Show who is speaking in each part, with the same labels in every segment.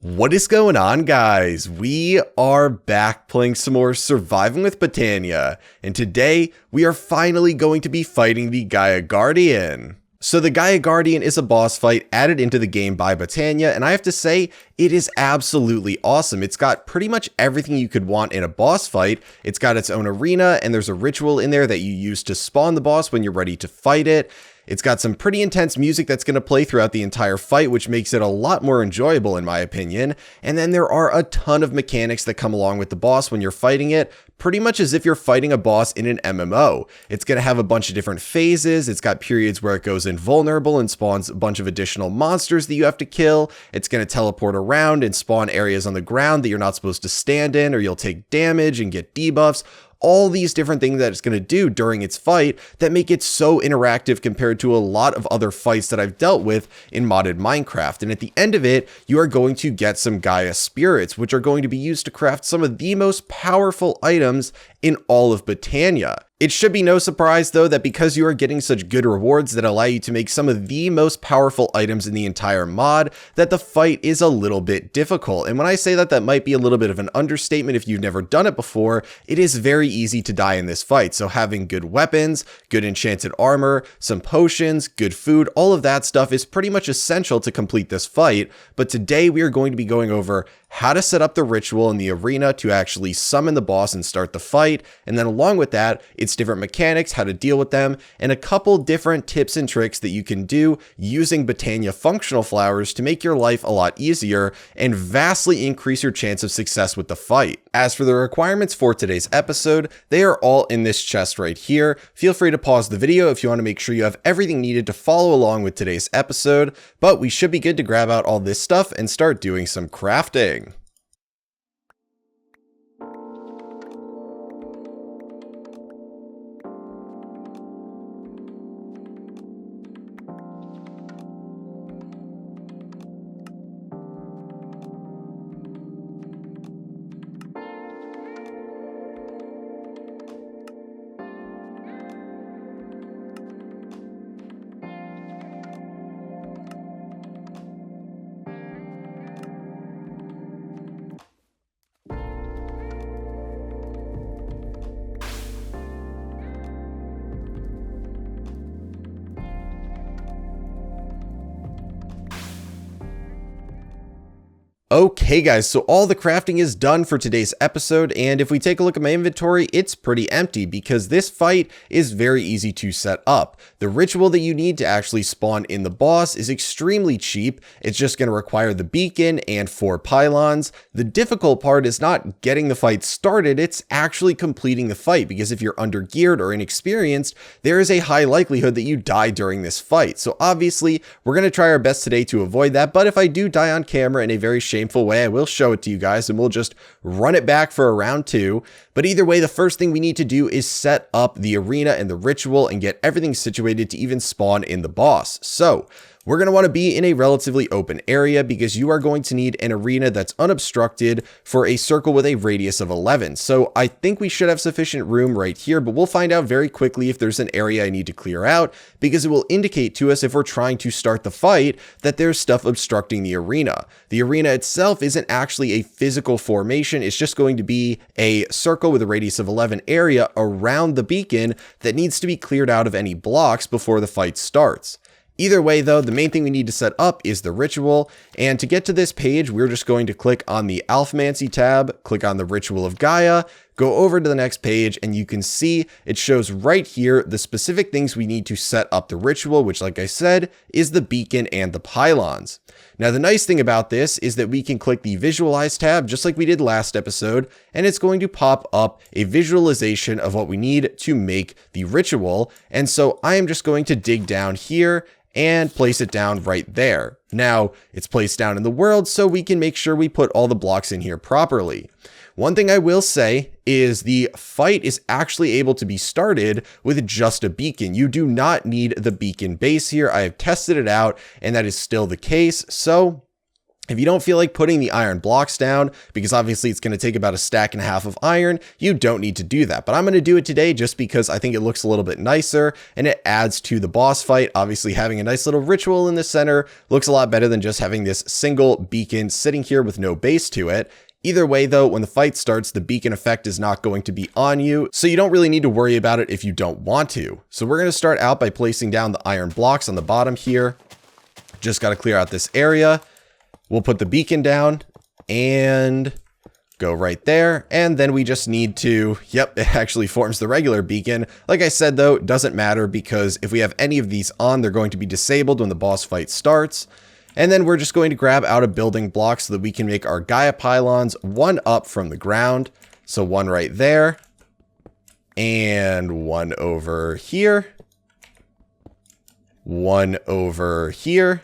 Speaker 1: What is going on, guys? We are back playing some more Surviving with Botania, and today we are finally going to be fighting the Gaia Guardian. So the Gaia Guardian is a boss fight added into the game by Botania, and I have to say, it is absolutely awesome. It's got pretty much everything you could want in a boss fight. It's got its own arena, and there's a ritual in there that you use to spawn the boss when you're ready to fight it. It's got some pretty intense music that's going to play throughout the entire fight, which makes it a lot more enjoyable in my opinion. And then there are a ton of mechanics that come along with the boss when you're fighting it, pretty much as if you're fighting a boss in an MMO. It's going to have a bunch of different phases. It's got periods where it goes invulnerable and spawns a bunch of additional monsters that you have to kill. It's going to teleport around and spawn areas on the ground that you're not supposed to stand in, or you'll take damage and get debuffs. All these different things that it's going to do during its fight that make it so interactive compared to a lot of other fights that I've dealt with in modded Minecraft. And at the end of it, you are going to get some Gaia spirits, which are going to be used to craft some of the most powerful items in all of Botania. It should be no surprise though that because you are getting such good rewards that allow you to make some of the most powerful items in the entire mod, that the fight is a little bit difficult. And when I say that, that might be a little bit of an understatement if you've never done it before. It is very easy to die in this fight, so having good weapons, good enchanted armor, some potions, good food, all of that stuff is pretty much essential to complete this fight. But today we are going to be going over how to set up the ritual in the arena to actually summon the boss and start the fight, and then along with that, its different mechanics, how to deal with them, and a couple different tips and tricks that you can do using Botania functional flowers to make your life a lot easier and vastly increase your chance of success with the fight. As for the requirements for today's episode, they are all in this chest right here. Feel free to pause the video if you want to make sure you have everything needed to follow along with today's episode, but we should be good to grab out all this stuff and start doing some crafting. Okay guys, so all the crafting is done for today's episode, and if we take a look at my inventory, it's pretty empty because this fight is very easy to set up. The ritual that you need to actually spawn in the boss is extremely cheap. It's just going to require the beacon and 4 pylons. The difficult part is not getting the fight started, it's actually completing the fight, because if you're undergeared or inexperienced, there is a high likelihood that you die during this fight. So obviously, we're going to try our best today to avoid that, but if I do die on camera in a very shameful way, I will show it to you guys and we'll just run it back for a round 2. But either way, the first thing we need to do is set up the arena and the ritual and get everything situated to even spawn in the boss. So we're going to want to be in a relatively open area because you are going to need an arena that's unobstructed for a circle with a radius of 11. So I think we should have sufficient room right here, but we'll find out very quickly if there's an area I need to clear out, because it will indicate to us if we're trying to start the fight that there's stuff obstructing the arena. The arena itself isn't actually a physical formation. It's just going to be a circle with a radius of 11 area around the beacon that needs to be cleared out of any blocks before the fight starts. Either way though, the main thing we need to set up is the ritual, and to get to this page, we're just going to click on the Alphamancy tab, click on the Ritual of Gaia, go over to the next page, and you can see it shows right here the specific things we need to set up the ritual, which like I said, is the beacon and the pylons. Now the nice thing about this is that we can click the Visualize tab just like we did last episode, and it's going to pop up a visualization of what we need to make the ritual. And so I am just going to dig down here and place it down right there. Now it's placed down in the world, so we can make sure we put all the blocks in here properly. One thing I will say is the fight is actually able to be started with just a beacon. You do not need the beacon base here. I have tested it out and that is still the case. So If you don't feel like putting the iron blocks down, because obviously it's going to take about a stack and a half of iron, you don't need to do that. But I'm going to do it today just because I think it looks a little bit nicer and it adds to the boss fight. Obviously having a nice little ritual in the center looks a lot better than just having this single beacon sitting here with no base to it. Either way though, when the fight starts, the beacon effect is not going to be on you, so you don't really need to worry about it if you don't want to. So we're going to start out by placing down the iron blocks on the bottom here. Just got to clear out this area. We'll put the beacon down and go right there. And then we just need to, yep, it actually forms the regular beacon. Like I said, though, it doesn't matter because if we have any of these on, they're going to be disabled when the boss fight starts. And then we're just going to grab out a building block so that we can make our Gaia pylons one up from the ground. So one right there and one over here, one over here.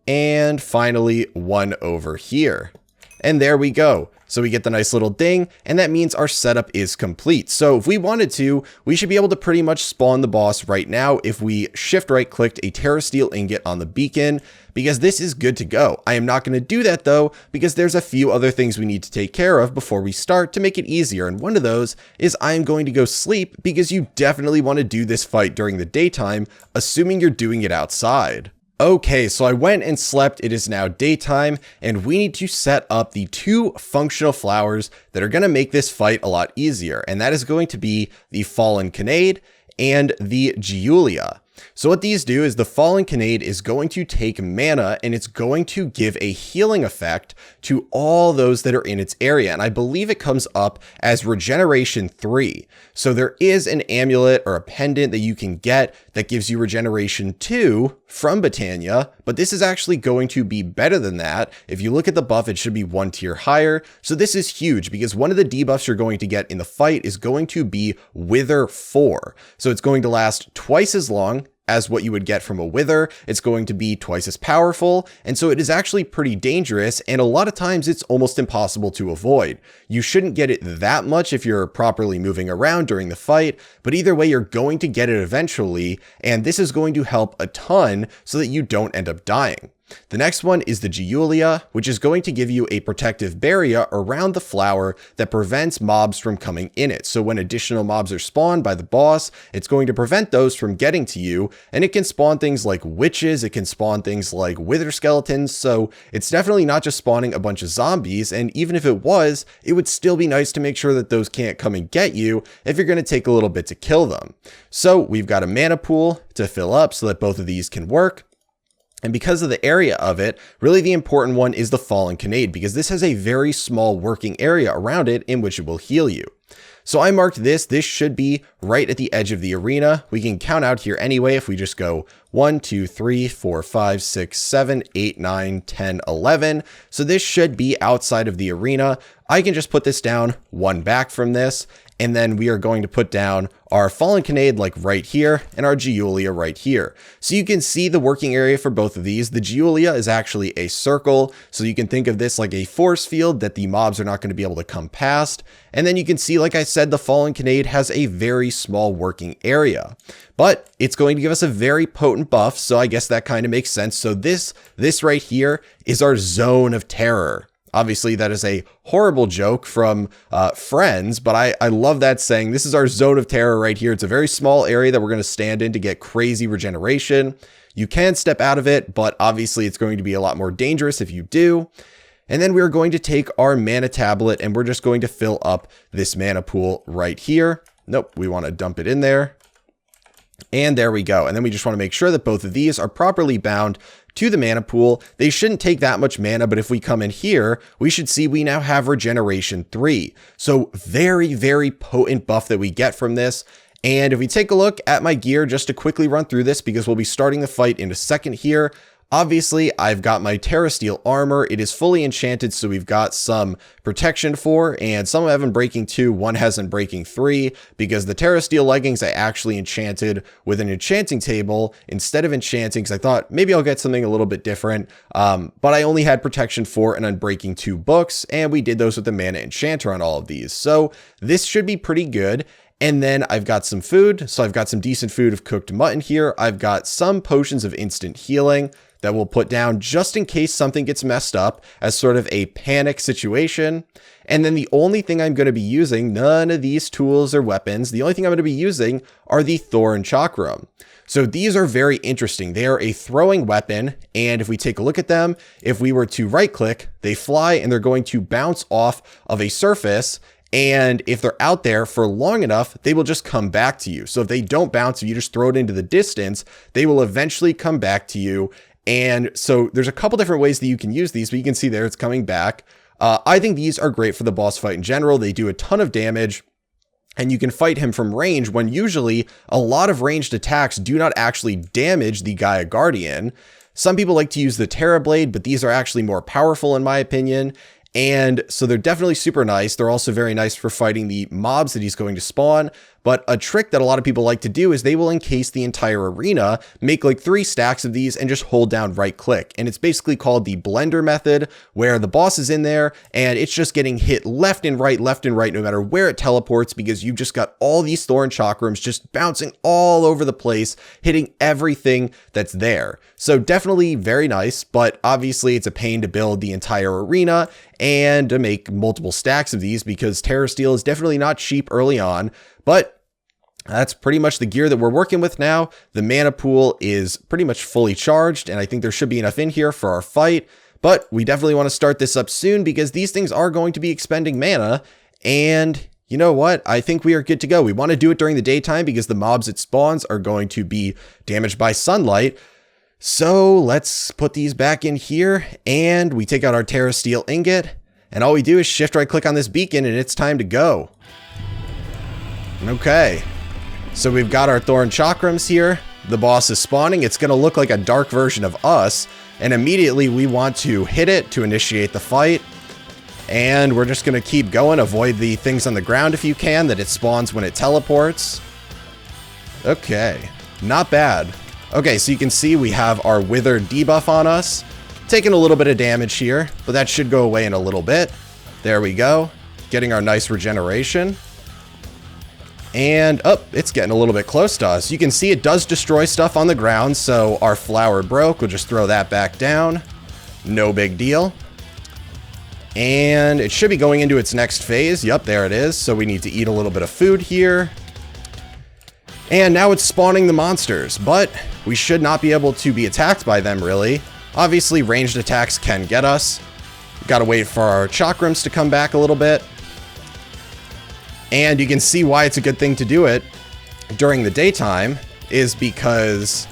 Speaker 1: And finally, one over here. And there we go. So we get the nice little ding, and that means our setup is complete. So if we wanted to, we should be able to pretty much spawn the boss right now if we shift right clicked a Terra Steel ingot on the beacon, because this is good to go. I am not going to do that though, because there's a few other things we need to take care of before we start to make it easier. And one of those is I am going to go sleep, because you definitely want to do this fight during the daytime, assuming you're doing it outside. Okay, so I went and slept. It is now daytime, and we need to set up the two functional flowers that are going to make this fight a lot easier, and that is going to be the Fallen Canade and the Giulia. So what these do is the Fallen Canade is going to take mana and it's going to give a healing effect to all those that are in its area. And I believe it comes up as Regeneration 3. So there is an amulet or a pendant that you can get that gives you Regeneration 2 from Botania, but this is actually going to be better than that. If you look at the buff, it should be one tier higher. So this is huge because one of the debuffs you're going to get in the fight is going to be Wither 4. So it's going to last twice as long as what you would get from a Wither. It's going to be twice as powerful, and so it is actually pretty dangerous, and a lot of times it's almost impossible to avoid. You shouldn't get it that much if you're properly moving around during the fight, but either way you're going to get it eventually, and this is going to help a ton so that you don't end up dying. The next one is the Giulia, which is going to give you a protective barrier around the flower that prevents mobs from coming in it. So when additional mobs are spawned by the boss, it's going to prevent those from getting to you, and it can spawn things like witches, it can spawn things like wither skeletons, so it's definitely not just spawning a bunch of zombies, and even if it was, it would still be nice to make sure that those can't come and get you if you're going to take a little bit to kill them. So we've got a mana pool to fill up so that both of these can work. And because of the area of it, really the important one is the Fallen Canade, because this has a very small working area around it in which it will heal you. So I marked this. This should be right at the edge of the arena. We can count out here anyway if we just go 1, 2, 3, 4, 5, 6, 7, 8, 9, 10, 11. So this should be outside of the arena. I can just put this down one back from this, and then we are going to put down our Fallen Canade like right here and our Giulia right here. So you can see the working area for both of these. The Giulia is actually a circle, so you can think of this like a force field that the mobs are not going to be able to come past. And then you can see, like I said, the Fallen Canade has a very small working area, but it's going to give us a very potent buff, so I guess that kind of makes sense. So this right here is our zone of terror. Obviously, that is a horrible joke from Friends, but I love that saying. This is our zone of terror right here. It's a very small area that we're going to stand in to get crazy regeneration. You can step out of it, but obviously it's going to be a lot more dangerous if you do. And then we're going to take our mana tablet and we're just going to fill up this mana pool right here. Nope, we want to dump it in there. And there we go. And then we just want to make sure that both of these are properly bound to the mana pool. They shouldn't take that much mana, but if we come in here, we should see we now have Regeneration 3. So very, very potent buff that we get from this. And if we take a look at my gear, just to quickly run through this, because we'll be starting the fight in a second here. Obviously, I've got my Terra Steel armor. It is fully enchanted, so we've got some protection 4, and some have Unbreaking 2, one has Unbreaking 3, because the Terra Steel leggings I actually enchanted with an enchanting table instead of enchanting, because I thought maybe I'll get something a little bit different, but I only had Protection 4 and Unbreaking 2 books, and we did those with the Mana Enchanter on all of these, so this should be pretty good. And then I've got some food, so I've got some decent food of cooked mutton here. I've got some potions of instant healing. that we'll put down just in case something gets messed up as sort of a panic situation. And then the only thing I'm going to be using, none of these tools or weapons, the only thing I'm going to be using are the Thorn Chakram. So these are very interesting. They are a throwing weapon, and if we take a look at them, if we were to right click, they fly and they're going to bounce off of a surface, and if they're out there for long enough, they will just come back to you. So if they don't bounce, if you just throw it into the distance, they will eventually come back to you. And so there's a couple different ways that you can use these, but you can see there it's coming back. I think these are great for the boss fight in general. They do a ton of damage. And you can fight him from range when usually a lot of ranged attacks do not actually damage the Gaia Guardian. Some people like to use the Terra Blade, but these are actually more powerful in my opinion. And so they're definitely super nice. They're also very nice for fighting the mobs that he's going to spawn. But a trick that a lot of people like to do is they will encase the entire arena, make like 3 stacks of these and just hold down right click. And it's basically called the blender method, where the boss is in there and it's just getting hit left and right, no matter where it teleports, because you've just got all these Thorn Chakrams just bouncing all over the place, hitting everything that's there. So definitely very nice, but obviously it's a pain to build the entire arena and to make multiple stacks of these because Terra Steel is definitely not cheap early on. But that's pretty much the gear that we're working with now. The mana pool is pretty much fully charged, and I think there should be enough in here for our fight. But we definitely want to start this up soon because these things are going to be expending mana. And you know what? I think we are good to go. We want to do it during the daytime because the mobs it spawns are going to be damaged by sunlight. So let's put these back in here, and we take out our Terra Steel ingot. And all we do is shift right click on this beacon, and it's time to go. Okay, so we've got our Thorn Chakrams here. The boss is spawning. It's going to look like a dark version of us. And immediately we want to hit it to initiate the fight. And we're just going to keep going. Avoid the things on the ground if you can that it spawns when it teleports. Okay, not bad. Okay, so you can see we have our Wither debuff on us. Taking a little bit of damage here, but that should go away in a little bit. There we go. Getting our nice regeneration. And it's getting a little bit close to us. You can see it does destroy stuff on the ground, so our flower broke. We'll just throw that back down. No big deal. And it should be going into its next phase. Yep, there it is. So we need to eat a little bit of food here. And now it's spawning the monsters, but we should not be able to be attacked by them, really. Obviously, ranged attacks can get us. Gotta wait for our chakrams to come back a little bit. And you can see why it's a good thing to do it during the daytime is because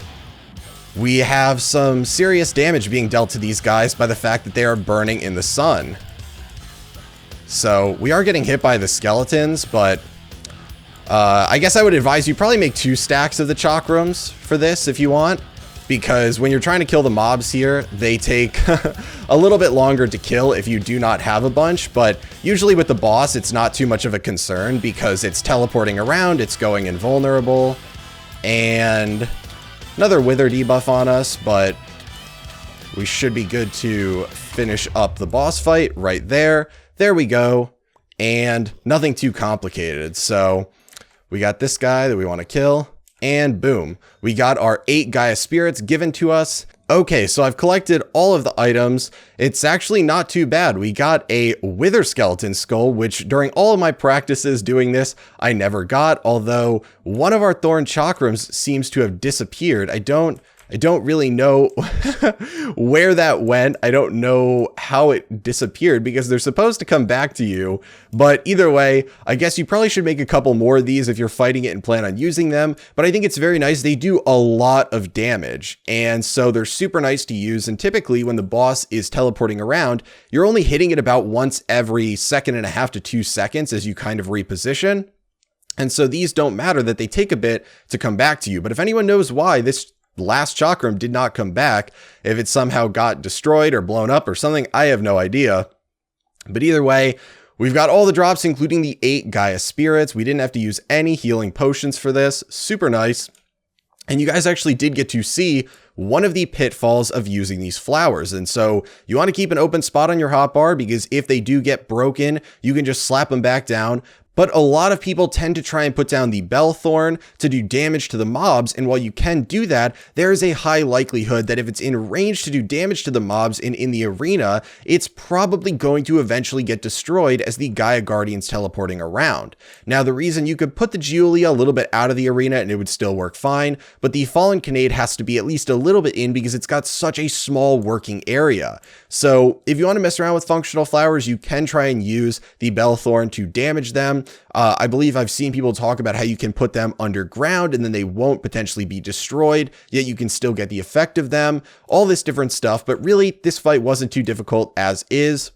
Speaker 1: we have some serious damage being dealt to these guys by the fact that they are burning in the sun. So we are getting hit by the skeletons, but I guess I would advise you probably make 2 stacks of the chakrams for this if you want. Because when you're trying to kill the mobs here, they take a little bit longer to kill if you do not have a bunch, but usually with the boss, it's not too much of a concern because it's teleporting around, it's going invulnerable, and another Wither debuff on us, but we should be good to finish up the boss fight right there. There we go, and nothing too complicated. So we got this guy that we want to kill. And boom, we got our 8 Gaia spirits given to us. Okay, so I've collected all of the items. It's actually not too bad. We got a Wither skeleton skull, which during all of my practices doing this, I never got, although one of our Thorn Chakrams seems to have disappeared. I don't really know where that went. I don't know how it disappeared because they're supposed to come back to you. But either way, I guess you probably should make a couple more of these if you're fighting it and plan on using them. But I think it's very nice. They do a lot of damage. And so they're super nice to use. And typically when the boss is teleporting around, you're only hitting it about once every 1.5 to 2 seconds as you kind of reposition. And so these don't matter that they take a bit to come back to you. But if anyone knows why this last chakram did not come back, if it somehow got destroyed or blown up or something, I have no idea. But either way, we've got all the drops, including the 8 Gaia spirits. We didn't have to use any healing potions for this. Super nice. And you guys actually did get to see one of the pitfalls of using these flowers. And so you want to keep an open spot on your hotbar because if they do get broken, you can just slap them back down. But a lot of people tend to try and put down the Bellthorn to do damage to the mobs, and while you can do that, there is a high likelihood that if it's in range to do damage to the mobs and in the arena, it's probably going to eventually get destroyed as the Gaia Guardian's teleporting around. Now, the reason you could put the Julia a little bit out of the arena and it would still work fine, but the Fallen Kinnaid has to be at least a little bit in because it's got such a small working area. So if you want to mess around with functional flowers, you can try and use the Bellthorn to damage them. I believe I've seen people talk about how you can put them underground and then they won't potentially be destroyed, yet you can still get the effect of them, all this different stuff. But really, this fight wasn't too difficult as is.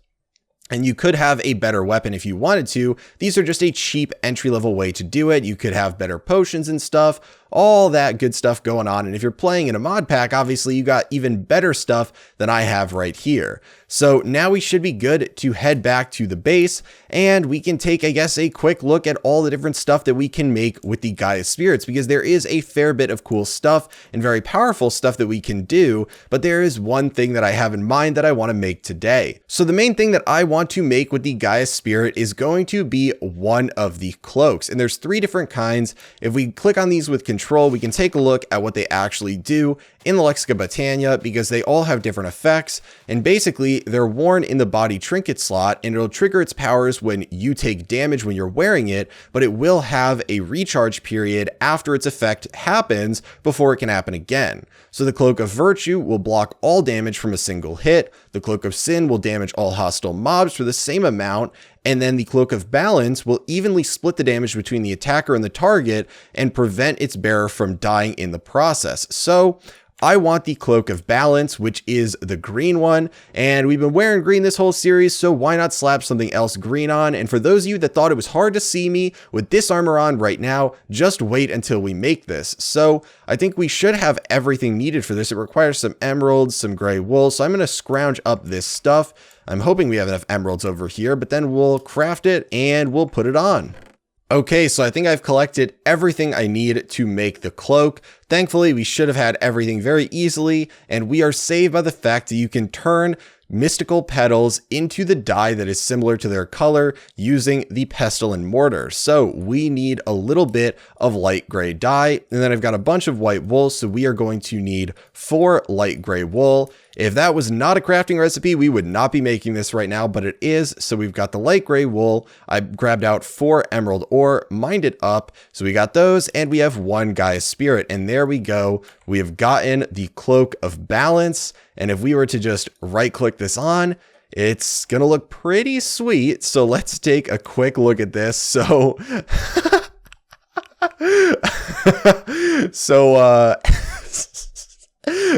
Speaker 1: And you could have a better weapon if you wanted to. These are just a cheap entry-level way to do it. You could have better potions and stuff, all that good stuff going on. And if you're playing in a mod pack, obviously you got even better stuff than I have right here. So now we should be good to head back to the base, and we can take, I guess, a quick look at all the different stuff that we can make with the Gaia Spirits, because there is a fair bit of cool stuff and very powerful stuff that we can do, but there is one thing that I have in mind that I want to make today. So the main thing that I want to make with the Gaia Spirit is going to be one of the cloaks, and there's 3 different kinds. If we click on these with control, we can take a look at what they actually do in the Lexica Botania, because they all have different effects, and basically they're worn in the body trinket slot, and it'll trigger its powers when you take damage when you're wearing it, but it will have a recharge period after its effect happens before it can happen again. So the Cloak of Virtue will block all damage from a single hit, the Cloak of Sin will damage all hostile mobs for the same amount, and then the Cloak of Balance will evenly split the damage between the attacker and the target and prevent its bearer from dying in the process. So I want the Cloak of Balance, which is the green one, and we've been wearing green this whole series, so why not slap something else green on? And for those of you that thought it was hard to see me with this armor on right now, just wait until we make this. So I think we should have everything needed for this. It requires some emeralds, some gray wool, so I'm going to scrounge up this stuff. I'm hoping we have enough emeralds over here, but then we'll craft it and we'll put it on. Okay, so I think I've collected everything I need to make the cloak. Thankfully, we should have had everything very easily, and we are saved by the fact that you can turn mystical petals into the dye that is similar to their color using the pestle and mortar. So we need a little bit of light gray dye, and then I've got a bunch of white wool, so we are going to need 4 light gray wool. If that was not a crafting recipe, we would not be making this right now, but it is. So we've got the light gray wool. I grabbed out 4 emerald ore, mined it up. So we got those, and we have 1 Gaia Spirit, and there we go. We have gotten the Cloak of Balance. And if we were to just right click this on, it's gonna look pretty sweet. So let's take a quick look at this. So,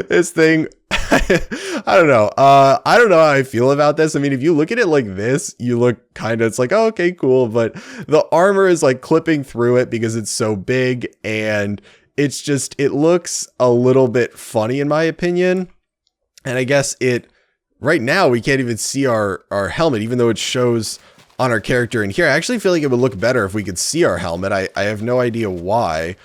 Speaker 1: this thing, I don't know. I don't know how I feel about this. I mean, if you look at it like this, you look kind of, it's like, oh, okay, cool. But the armor is like clipping through it because it's so big, and it's just, it looks a little bit funny in my opinion. And I guess right now we can't even see our helmet, even though it shows on our character in here. I actually feel like it would look better if we could see our helmet. I have no idea why.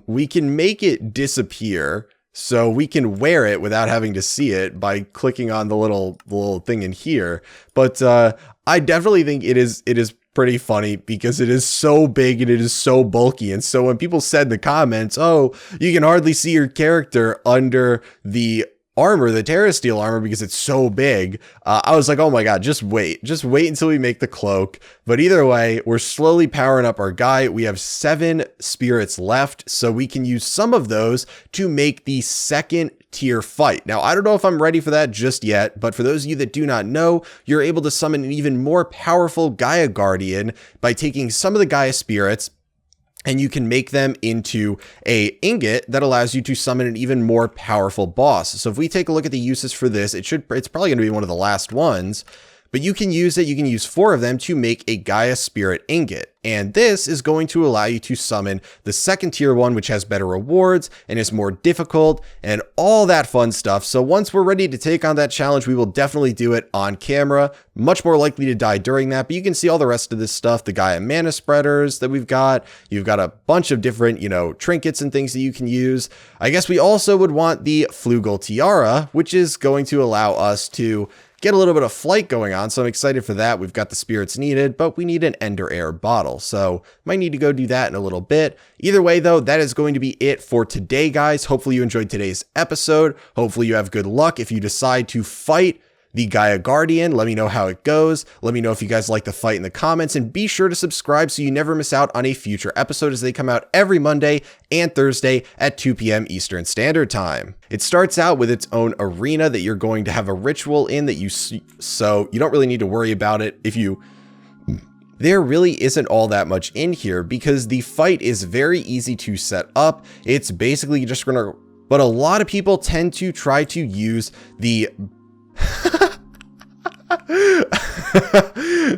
Speaker 1: We can make it disappear, so we can wear it without having to see it by clicking on the little thing in here. But I definitely think it is pretty funny because it is so big and it is so bulky. And so when people said in the comments, oh, you can hardly see your character under the armor, the Terra Steel armor, because it's so big, I was like, oh my god, just wait until we make the cloak. But either way, we're slowly powering up our guy. We have 7 spirits left, so we can use some of those to make the 2nd tier fight. Now, I don't know if I'm ready for that just yet, but for those of you that do not know, you're able to summon an even more powerful Gaia Guardian by taking some of the Gaia spirits, and you can make them into a ingot that allows you to summon an even more powerful boss. So if we take a look at the uses for this, it's probably going to be one of the last ones, but you can use it. You can use 4 of them to make a Gaia Spirit ingot. And this is going to allow you to summon the 2nd tier one, which has better rewards and is more difficult and all that fun stuff. So once we're ready to take on that challenge, we will definitely do it on camera. Much more likely to die during that, but you can see all the rest of this stuff, the Gaia Mana Spreaders that we've got. You've got a bunch of different, trinkets and things that you can use. I guess we also would want the Flugel Tiara, which is going to allow us to get a little bit of flight going on, so I'm excited for that. We've got the spirits needed, but we need an Ender Air bottle, so might need to go do that in a little bit. Either way, though, that is going to be it for today, guys. Hopefully you enjoyed today's episode. Hopefully you have good luck if you decide to fight the Gaia Guardian. Let me know how it goes. Let me know if you guys like the fight in the comments, and be sure to subscribe so you never miss out on a future episode, as they come out every Monday and Thursday at 2 p.m. Eastern Standard Time. It starts out with its own arena that you're going to have a ritual in that so you don't really need to worry about it there really isn't all that much in here, because the fight is very easy to set up. It's basically just but a lot of people tend to try to use the